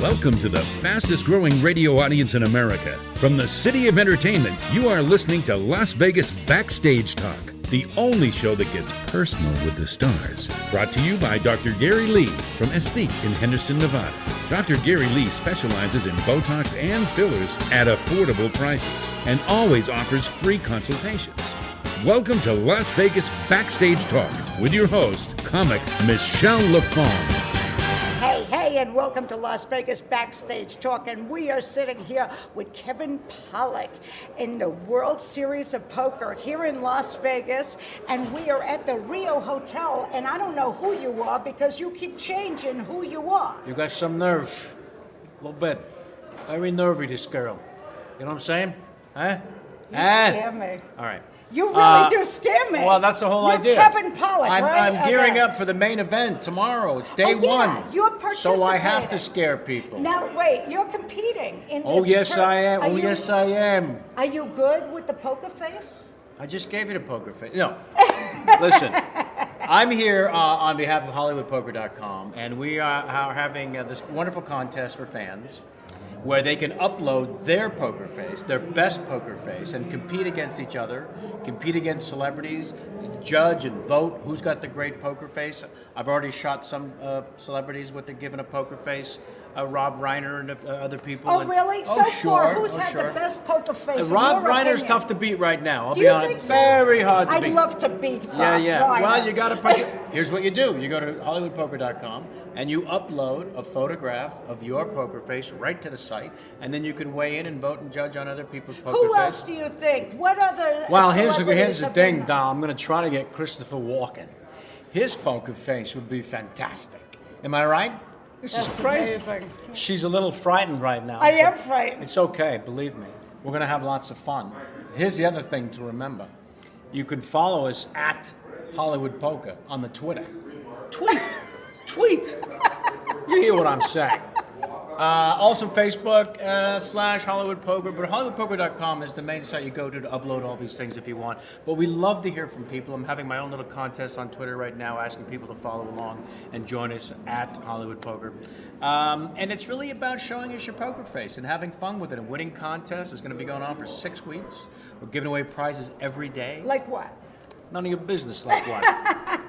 Welcome to the fastest growing radio audience in America. From the city of entertainment, you are listening to Las Vegas Backstage Talk, the only show that gets personal with the stars. Brought to you by Dr. Gary Lee from Esthetic in Henderson, Nevada. Dr. Gary Lee specializes in Botox and fillers at affordable prices and always offers free consultations. Welcome to Las Vegas Backstage Talk with your host, comic Michele LaFong. Hey, and welcome to Las Vegas Backstage Talk. And we are sitting here with Kevin Pollak in the World Series of Poker here in Las Vegas. And we are at the Rio Hotel. And I don't know who you are because you keep changing who you are. You got some nerve. A little bit. Very nervy, this girl. You know what I'm saying? Huh? You scare me. All right. You really do scare me. Well, that's the whole You're idea. Kevin Pollak, right? I'm gearing up for the main event tomorrow. It's day one. You're participating. So I have to scare people. Now, wait, you're competing in this. Oh, yes, I am. Yes, I am. Are you good with the poker face? I just gave you the poker face. No. Listen, I'm here on behalf of HollywoodPoker.com, and we are having this wonderful contest for fans where they can upload their poker face, their best poker face, and compete against each other, compete against celebrities, judge and vote who's got the great poker face. I've already shot some celebrities what they're given a poker face, Rob Reiner and other people. Oh, really? Oh, so sure. far, who's had the best poker face? Rob Reiner's opinion? tough to beat right now. I'll Do be you honest. think so? Very hard to beat. I'd love to beat Rob Yeah. Reiner. Well, you got to. Here's what you do: you go to HollywoodPoker.com and you upload a photograph of your poker face right to the site, and then you can weigh in and vote and judge on other people's poker face. Who else do you think? What other? Well, here's celebrities the have thing, been- Dom. I'm going to try to get Christopher Walken. His poker face would be fantastic. Am I right? This That's is crazy. amazing. She's a little frightened right now. I am frightened. It's okay, believe me. We're going to have lots of fun. Here's the other thing to remember. You can follow us at Hollywood Poker on the Twitter. Tweet. You hear what I'm saying. Also Facebook / Hollywood Poker, but HollywoodPoker.com is the main site you go to upload all these things if you want. But we love to hear from people. I'm having my own little contest on Twitter right now, asking people to follow along and join us at Hollywood Poker. And it's really about showing us your poker face and having fun with it. A winning contest is going to be going on for 6 weeks. We're giving away prizes every day. Like what? None of your business, like what?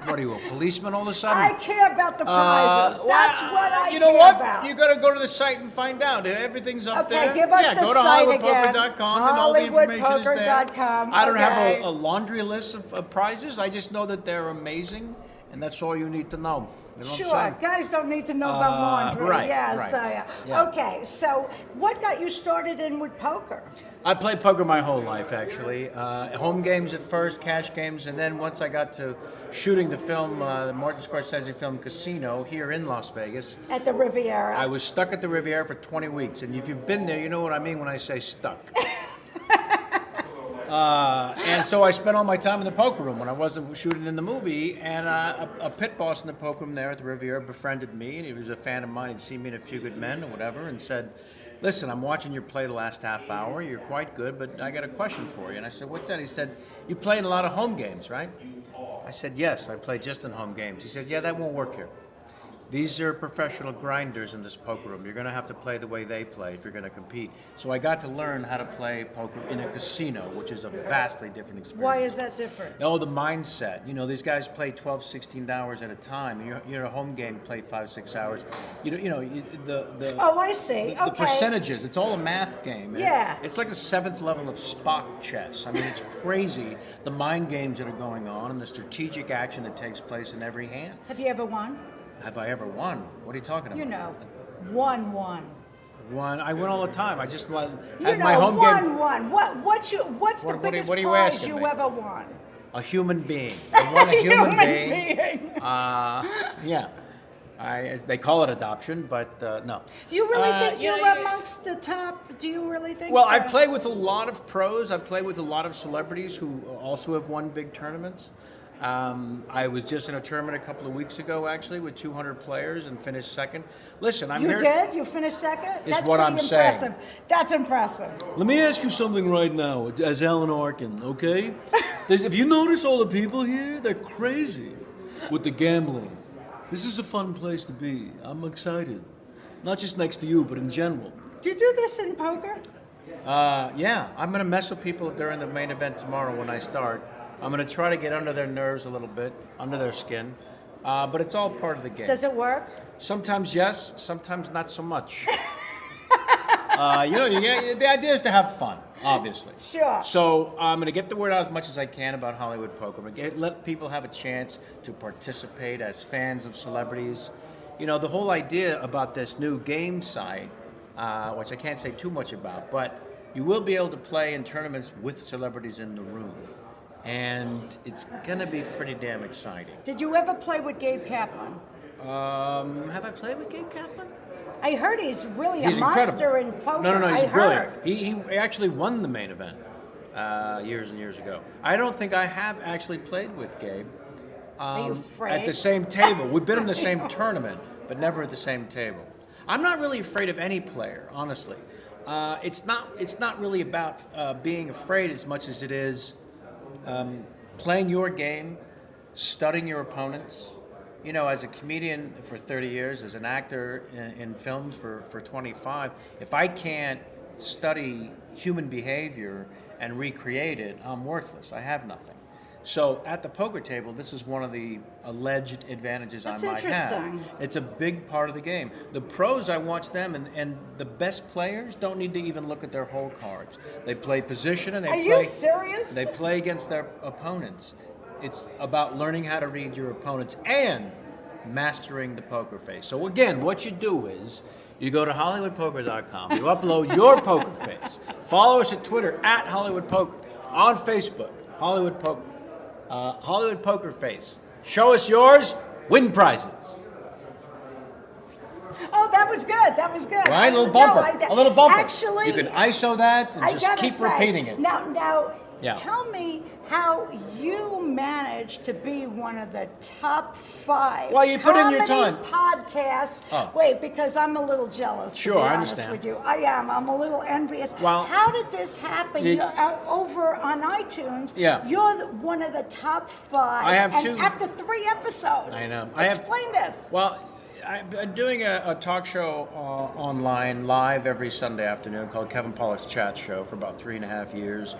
What are you, a policeman all of a sudden? I care about the prizes. That's what I You know care what? about. You got to go to the site and find out. Everything's up there. Okay, give us the go to site again. HollywoodPoker.com and all the information is there. HollywoodPoker.com. I don't okay. have a laundry list of prizes. I just know that they're amazing, and that's all you need to know. You know Sure, what I'm saying? guys don't need to know about laundry. right, Yes, right. Yeah. Okay, so what got you started in with poker? I played poker my whole life, actually. Home games at first, cash games, and then once I got to shooting the film, the Martin Scorsese film Casino here in Las Vegas. At the Riviera. I was stuck at the Riviera for 20 weeks, and if you've been there, you know what I mean when I say stuck. And so I spent all my time in the poker room when I wasn't shooting in the movie, and a pit boss in the poker room there at the Riviera befriended me, and he was a fan of mine. He'd seen me in A Few Good Men or whatever, and said, "Listen, I'm watching you play the last half hour. You're quite good, but I got a question for you." And I said, "What's that?" He said, "You play in a lot of home games, right?" I said, "Yes, I play just in home games." He said, "Yeah, that won't work here. These are professional grinders in this poker room. You're going to have to play the way they play if you're going to compete." So I got to learn how to play poker in a casino, which is a vastly different experience. Why is that different? Oh, the mindset. You know, these guys play 12, 16 hours at a time. You're a home game, play 5, 6 hours. The Oh, I see. the Okay. percentages. It's all a math game. Yeah. It's like the 7th level of Spock chess. I mean, it's crazy the mind games that are going on and the strategic action that takes place in every hand. Have you ever won? Have I ever won? What are you talking about? You know, won. Won. I win all the time. I just had You know, my home game. won. What's the What biggest are you prize asking you me? ever won? A human being. I won a human being. Yeah. They call it adoption, but no. You really think yeah, you're amongst the top? Do you really think? Well, that? I've played with a lot of pros. I've played with a lot of celebrities who also have won big tournaments. I was just in a tournament a couple of weeks ago, actually, with 200 players and finished second. Listen, I'm You here. did? You finished second? Is That's what pretty I'm saying. impressive. That's impressive. Let me ask you something right now, as Alan Arkin, okay? If you notice all the people here, they're crazy with the gambling. This is a fun place to be. I'm excited. Not just next to you, but in general. Do you do this in poker? Yeah, I'm going to mess with people during the main event tomorrow when I start. I'm going to try to get under their nerves a little bit, under their skin. But it's all part of the game. Does it work? Sometimes yes, sometimes not so much. The idea is to have fun, obviously. Sure. So I'm going to get the word out as much as I can about Hollywood Poker. I'm going to let people have a chance to participate as fans of celebrities. You know, the whole idea about this new game site, which I can't say too much about, but you will be able to play in tournaments with celebrities in the room. And it's going to be pretty damn exciting. Did you ever play with Gabe Kaplan? Have I played with Gabe Kaplan? I heard he's really He's a monster incredible. in poker. No, he's I brilliant. heard. He actually won the main event years and years ago. I don't think I have actually played with Gabe. Are you afraid? At the same table. We've been in the same tournament, but never at the same table. I'm not really afraid of any player, honestly. It's not really about being afraid as much as it is playing your game, studying your opponents. You know, as a comedian for 30 years, as an actor in films for 25, if I can't study human behavior and recreate it, I'm worthless. I have nothing. So at the poker table, this is one of the alleged advantages That's I might have. interesting. It's a big part of the game. The pros, I watch them, and the best players don't need to even look at their hole cards. They play position and they Are play. you serious? They play against their opponents. It's about learning how to read your opponents and mastering the poker face. So again, what you do is you go to HollywoodPoker.com, you upload your poker face. Follow us at Twitter at HollywoodPoker, on Facebook, Hollywood Poker Face. Show us yours, win prizes. Oh, that was good. That was good. Right, a little No, bumper. A little bumper. Actually, You can ISO that and I just gotta keep say, repeating it. Now, Yeah. tell me how you managed to be one of the top 5 Well, you put in your comedy time. podcasts. Oh. Wait, because I'm a little jealous. Sure, to be I honest understand. with you, I am. I'm a little envious. Well, how did this happen? you- You're, over on iTunes. Yeah. You're one of the top 5. I have and two- after 3 episodes. I know. Explain this. Well, I'm doing a talk show online live every Sunday afternoon called Kevin Pollak's Chat Show for about 3.5 years.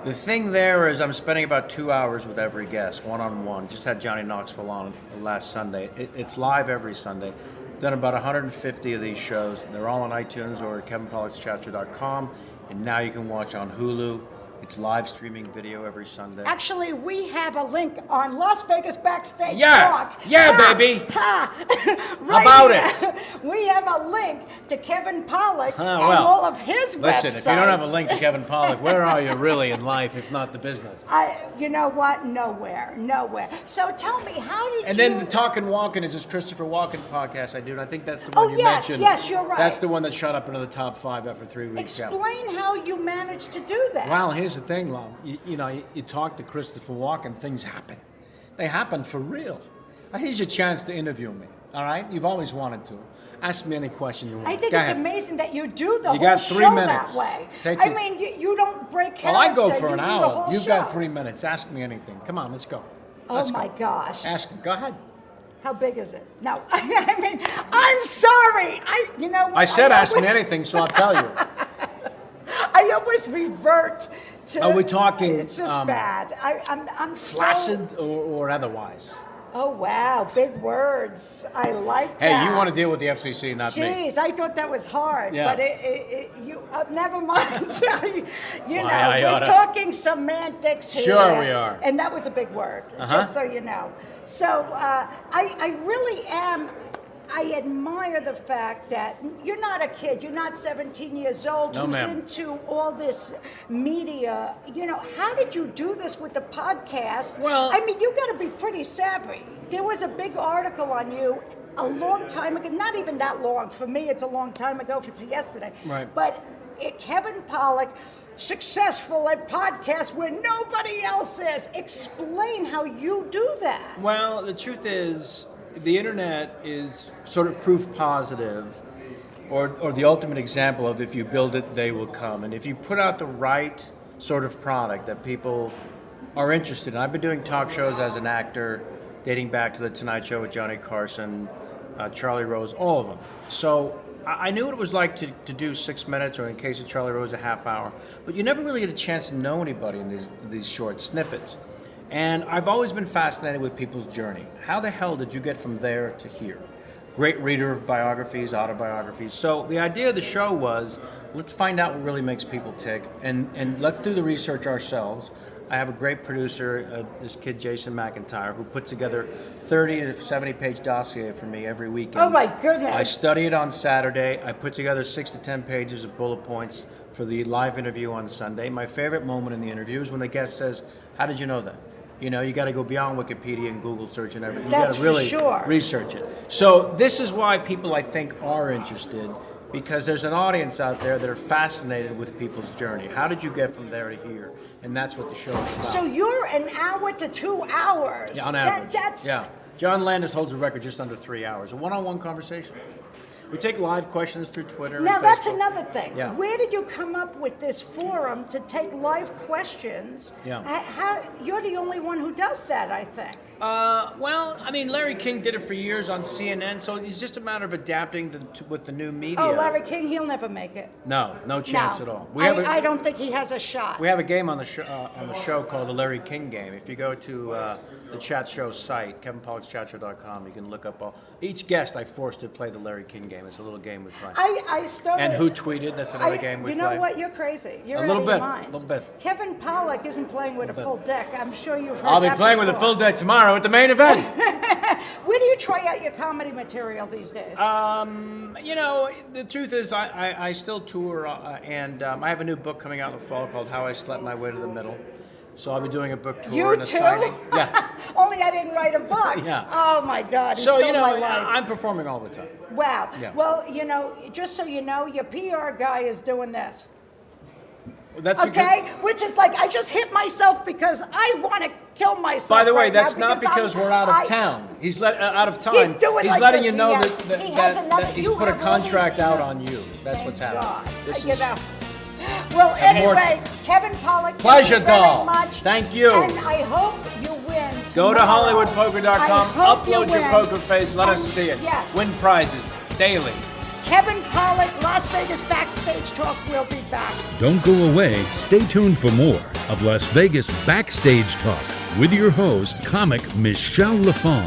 The thing there is I'm spending about 2 hours with every guest, one-on-one. Just had Johnny Knoxville on last Sunday. It's live every Sunday. Done about 150 of these shows. They're all on iTunes or at kevinpollakschatshow.com. And now you can watch on Hulu. It's live streaming video every Sunday. Actually, we have a link on Las Vegas Backstage Yeah. Talk. Yeah, Ha! baby. Ha! How about here. We have a link to Kevin Pollak and well, all of his Listen, websites. if you don't have a link to Kevin Pollak, where are you really in life if not the business? You know what? Nowhere. So tell me, how did And you... then the Talkin' Walkin' is this Christopher Walken podcast I do, and I think that's the one Oh, you yes, mentioned. yes, you're right. That's the one that shot up into the top 5 after 3 weeks. Yeah. Explain how you managed to do that. Well, here's the thing, Lon. You talk to Christopher Walken, things happen. They happen for real. Here's your chance to interview me, all right? You've always wanted to. Ask me any question you want. I think Go it's ahead. amazing that you do the You whole got 3 show minutes. that way. Take I it. mean, you don't break character. Well, I go for you an do the hour. whole You've show. got 3 minutes. Ask me anything. Come on, let's go. Oh Let's my go. gosh. Ask. Go ahead. How big is it? No, I mean, I'm sorry. You know what? I said ask me always- anything, so I'll tell you. I always revert to. Are we talking, It's just bad. I'm so. Flaccid or otherwise? Oh wow, big words. I like Hey, that. you want to deal with the FCC, not me. Jeez, I thought that was hard, Yeah. but you never mind. you know, I we're oughta- talking semantics here. Sure we are. And that was a big word, just so you know. So I really am. I admire the fact that you're not a kid. You're not 17 years old No, who's ma'am. into all this media. You know, how did you do this with the podcast? Well- I mean, you got to be pretty savvy. There was a big article on you a long time ago. Not even that long. For me, it's a long time ago. If it's yesterday. Right. But Kevin Pollak, successful at podcasts where nobody else is. Explain how you do that. Well, the truth is, the internet is sort of proof positive, or the ultimate example of if you build it, they will come. And if you put out the right sort of product that people are interested in. I've been doing talk shows as an actor, dating back to The Tonight Show with Johnny Carson, Charlie Rose, all of them. So I knew what it was like to do 6 minutes, or in case of Charlie Rose, a half hour. But you never really get a chance to know anybody in these short snippets. And I've always been fascinated with people's journey. How the hell did you get from there to here? Great reader of biographies, autobiographies. So the idea of the show was, let's find out what really makes people tick, and let's do the research ourselves. I have a great producer, this kid Jason McIntyre, who put together 30 to 70 page dossier for me every weekend. Oh my goodness. I study it on Saturday. I put together 6 to 10 pages of bullet points for the live interview on Sunday. My favorite moment in the interview is when the guest says, "How did you know that?" You know, you got to go beyond Wikipedia and Google search and everything. You got That's to really for sure. research it. So this is why people, I think, are interested, because there's an audience out there that are fascinated with people's journey. How did you get from there to here? And that's what the show is about. So you're an hour to 2 hours. Yeah, on average. That's Yeah. John Landis holds a record just under 3 hours. A one-on-one conversation. We take live questions through Twitter. Now and that's Facebook. another thing. Yeah. Where did you come up with this forum to take live questions? Yeah. You're the only one who does that, I think. Well, I mean, Larry King did it for years on CNN, so it's just a matter of adapting with the new media. Oh, Larry King, he'll never make it. No chance No. at all. I don't think he has a shot. We have a game on the show called the Larry King Game. If you go to the chat show site, kevinpollakschatshow.com, you can look up each guest I forced to play the Larry King Game. It's a little game we play. I started. And who tweeted? That's another game we play. You know what? You're crazy. You're A little out bit, of your mind. a little bit. Kevin Pollak isn't playing with a full deck. I'm sure you've heard I'll be that playing with a before. full deck tomorrow at the main event. Where do you try out your comedy material these days? You know, the truth is, I still tour, and I have a new book coming out in the fall called How I Slept My Way to the Middle. So I'll be doing a book tour You and a too? signing. Yeah. Only I didn't write a book. Yeah. Oh my God. He So, stole you know, my life. I'm performing all the time. Wow. Yeah. Well, you know, just so you know, your PR guy is doing this. That's Okay? Which is like, I just hit myself because I want to kill myself. By the way, right now that's not because I'm- we're out of I- town. He's out of time. He's doing like letting this. you know He has- that he has another- he's you put a have all these contract out emails. on you. That's Thank what's happening. God. This You is know. Well, And more- anyway, Kevin Pollak, Pleasure, thank you very doll. much. Thank you. And I hope you win. Go to tomorrow. HollywoodPoker.com, I hope you upload your win. poker face, let us And- see it. Yes. Win prizes daily. Kevin Pollak, Las Vegas Backstage Talk. We'll be back. Don't go away. Stay tuned for more of Las Vegas Backstage Talk with your host, comic Michele LaFong.